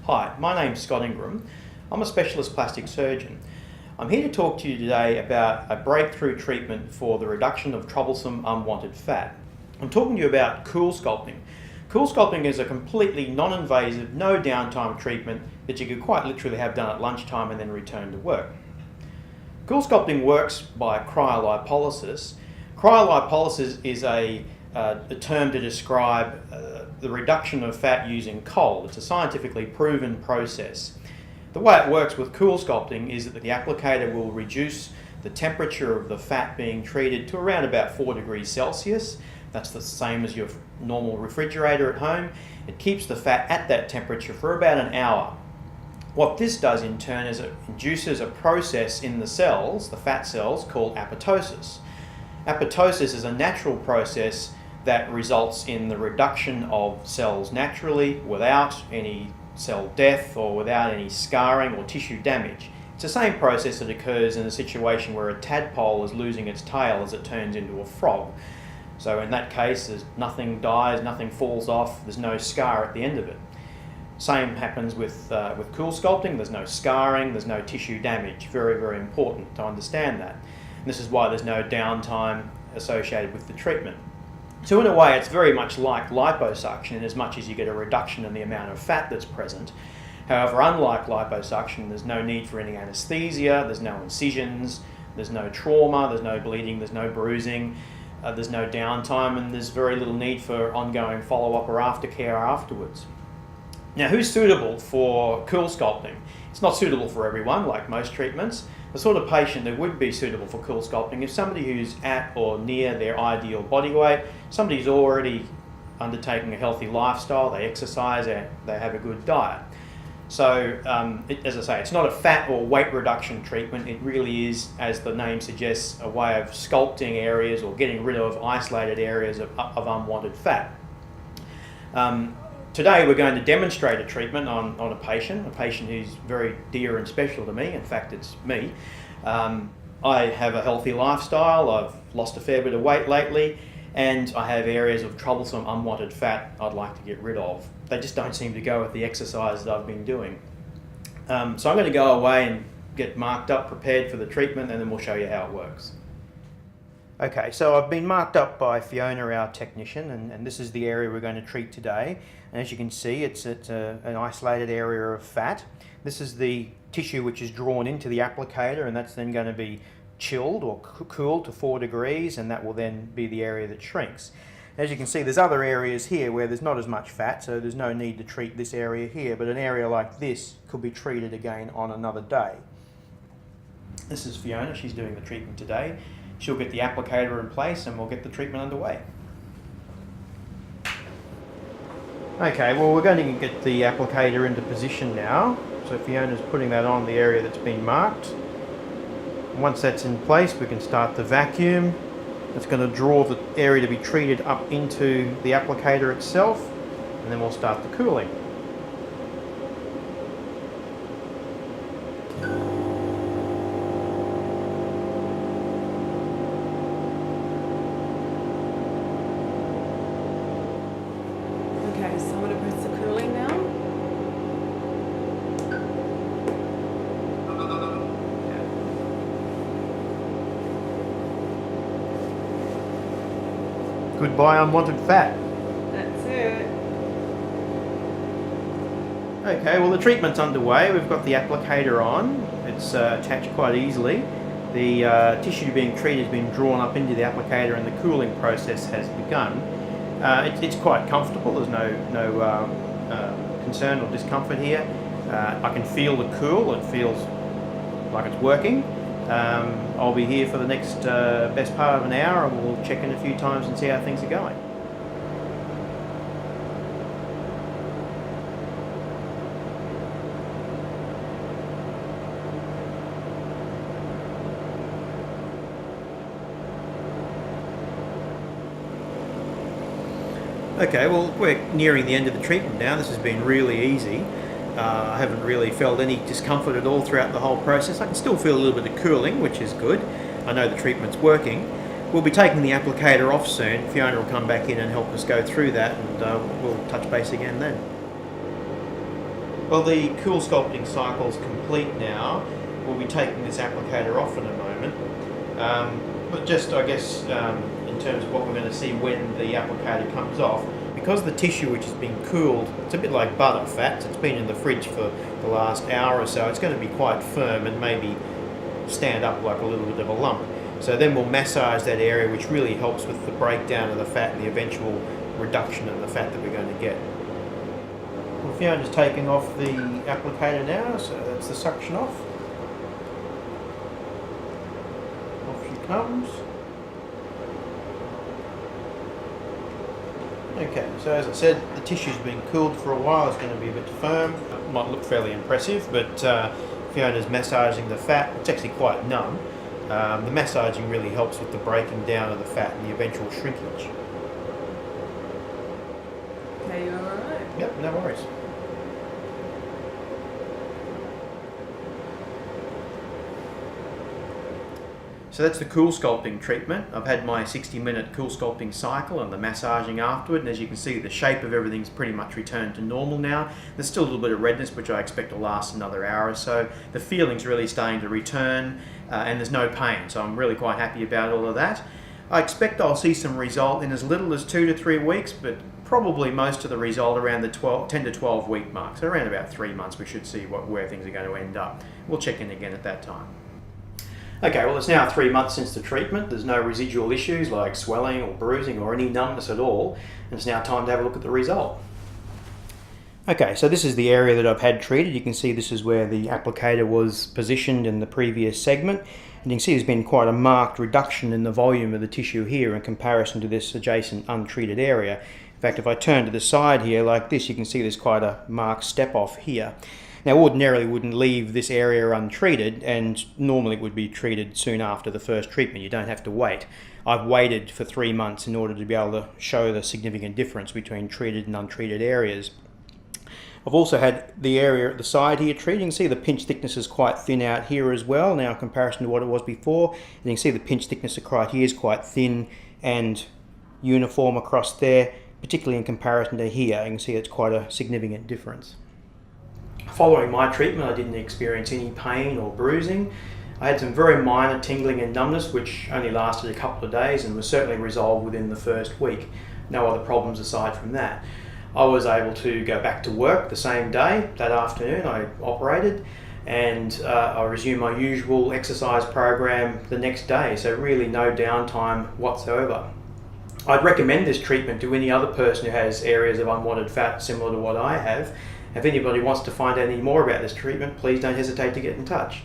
Hi, my name's Scott Ingram. I'm a specialist plastic surgeon. I'm here to talk to you today about a breakthrough treatment for the reduction of troublesome unwanted fat. I'm talking to you about COOLSCULPTING. COOLSCULPTING is a completely non-invasive, no downtime treatment that you could quite literally have done at lunchtime and then return to work. COOLSCULPTING works by cryolipolysis. Cryolipolysis is a term to describe the reduction of fat using cold. It's a scientifically proven process. The way it works with COOLSCULPTING is that the applicator will reduce the temperature of the fat being treated to around about 4 degrees Celsius. That's the same as your normal refrigerator at home. It keeps the fat at that temperature for about an hour. What this does in turn is it induces a process in the cells, the fat cells, called apoptosis. Apoptosis is a natural process that results in the reduction of cells naturally without any cell death or without any scarring or tissue damage. It's the same process that occurs in a situation where a tadpole is losing its tail as it turns into a frog. So in that case, nothing dies, nothing falls off, there's no scar at the end of it. Same happens with COOLSCULPTING. There's no scarring, there's no tissue damage. Very, very important to understand that. And this is why there's no downtime associated with the treatment. So in a way, it's very much like liposuction in as much as you get a reduction in the amount of fat that's present. However, unlike liposuction, there's no need for any anesthesia, there's no incisions, there's no trauma, there's no bleeding, there's no bruising, there's no downtime, and there's very little need for ongoing follow-up or aftercare afterwards. Now, who's suitable for COOLSCULPTING? It's not suitable for everyone, like most treatments. The sort of patient that would be suitable for COOLSCULPTING is somebody who's at or near their ideal body weight, somebody who's already undertaking a healthy lifestyle, they exercise, they have a good diet. So, as I say, it's not a fat or weight reduction treatment. It really is, as the name suggests, a way of sculpting areas or getting rid of isolated areas of unwanted fat. Today we're going to demonstrate a treatment on a patient who's very dear and special to me. In fact, it's me. I have a healthy lifestyle, I've lost a fair bit of weight lately, and I have areas of troublesome unwanted fat I'd like to get rid of. They just don't seem to go with the exercise that I've been doing. So I'm going to go away and get marked up, prepared for the treatment, and then we'll show you how it works. Okay, so I've been marked up by Fiona, our technician, and this is the area we're going to treat today. And as you can see, it's an isolated area of fat. This is the tissue which is drawn into the applicator, and that's then going to be chilled or cooled to 4 degrees, and that will then be the area that shrinks. As you can see, there's other areas here where there's not as much fat, so there's no need to treat this area here, but an area like this could be treated again on another day. This is Fiona, she's doing the treatment today. She'll get the applicator in place and we'll get the treatment underway. Okay, well, we're going to get the applicator into position now. So Fiona's putting that on the area that's been marked. Once that's in place, we can start the vacuum. It's going to draw the area to be treated up into the applicator itself, and then we'll start the cooling. Okay, so I'm going to press the cooling now. Goodbye unwanted fat. That's it. Okay, well, the treatment's underway. We've got the applicator on. It's attached quite easily. The tissue being treated has been drawn up into the applicator and the cooling process has begun. It's quite comfortable. There's no concern or discomfort here. I can feel the cool. It feels like it's working. I'll be here for the next best part of an hour, and we'll check in a few times and see how things are going. Okay, well, we're nearing the end of the treatment now. This has been really easy. I haven't really felt any discomfort at all throughout the whole process. I can still feel a little bit of cooling, which is good. I know the treatment's working. We'll be taking the applicator off soon. Fiona will come back in and help us go through that, and we'll touch base again then. Well, the cool sculpting cycle is complete now. We'll be taking this applicator off in a moment. But just, I guess, in terms of what we're going to see when the applicator comes off, because the tissue which has been cooled, it's a bit like butter fat, so it's been in the fridge for the last hour or so, it's going to be quite firm and maybe stand up like a little bit of a lump. So then we'll massage that area, which really helps with the breakdown of the fat and the eventual reduction of the fat that we're going to get. Well, Fiona's taking off the applicator now, so that's the suction off. Off she comes. Okay, so as I said, the tissue's been cooled for a while. It's going to be a bit firm. It might look fairly impressive, but Fiona's massaging the fat. It's actually quite numb. The massaging really helps with the breaking down of the fat and the eventual shrinkage. Okay, you alright? Yep, no worries. So that's the cool sculpting treatment. I've had my 60-minute cool sculpting cycle and the massaging afterward, and as you can see, the shape of everything's pretty much returned to normal now. There's still a little bit of redness, which I expect to last another hour or so. The feeling's really starting to return, and there's no pain, so I'm really quite happy about all of that. I expect I'll see some result in as little as 2 to 3 weeks, but probably most of the result around the 10 to 12 week mark. So around about 3 months we should see where things are going to end up. We'll check in again at that time. Okay, well it's now 3 months since the treatment. There's no residual issues like swelling or bruising or any numbness at all. And it's now time to have a look at the result. Okay, so this is the area that I've had treated. You can see this is where the applicator was positioned in the previous segment. And you can see there's been quite a marked reduction in the volume of the tissue here in comparison to this adjacent untreated area. In fact, if I turn to the side here like this, you can see there's quite a marked step off here. Now, ordinarily wouldn't leave this area untreated, and normally it would be treated soon after the first treatment. You don't have to wait. I've waited for 3 months in order to be able to show the significant difference between treated and untreated areas. I've also had the area at the side here treated. You can see the pinch thickness is quite thin out here as well now in comparison to what it was before. And you can see the pinch thickness across here is quite thin and uniform across there, particularly in comparison to here. You can see it's quite a significant difference. Following my treatment, I didn't experience any pain or bruising. I had some very minor tingling and numbness, which only lasted a couple of days and was certainly resolved within the first week. No other problems aside from that. I was able to go back to work the same day. That afternoon I operated, and I resumed my usual exercise program the next day, so really no downtime whatsoever. I'd recommend this treatment to any other person who has areas of unwanted fat similar to what I have. If anybody wants to find out any more about this treatment, please don't hesitate to get in touch.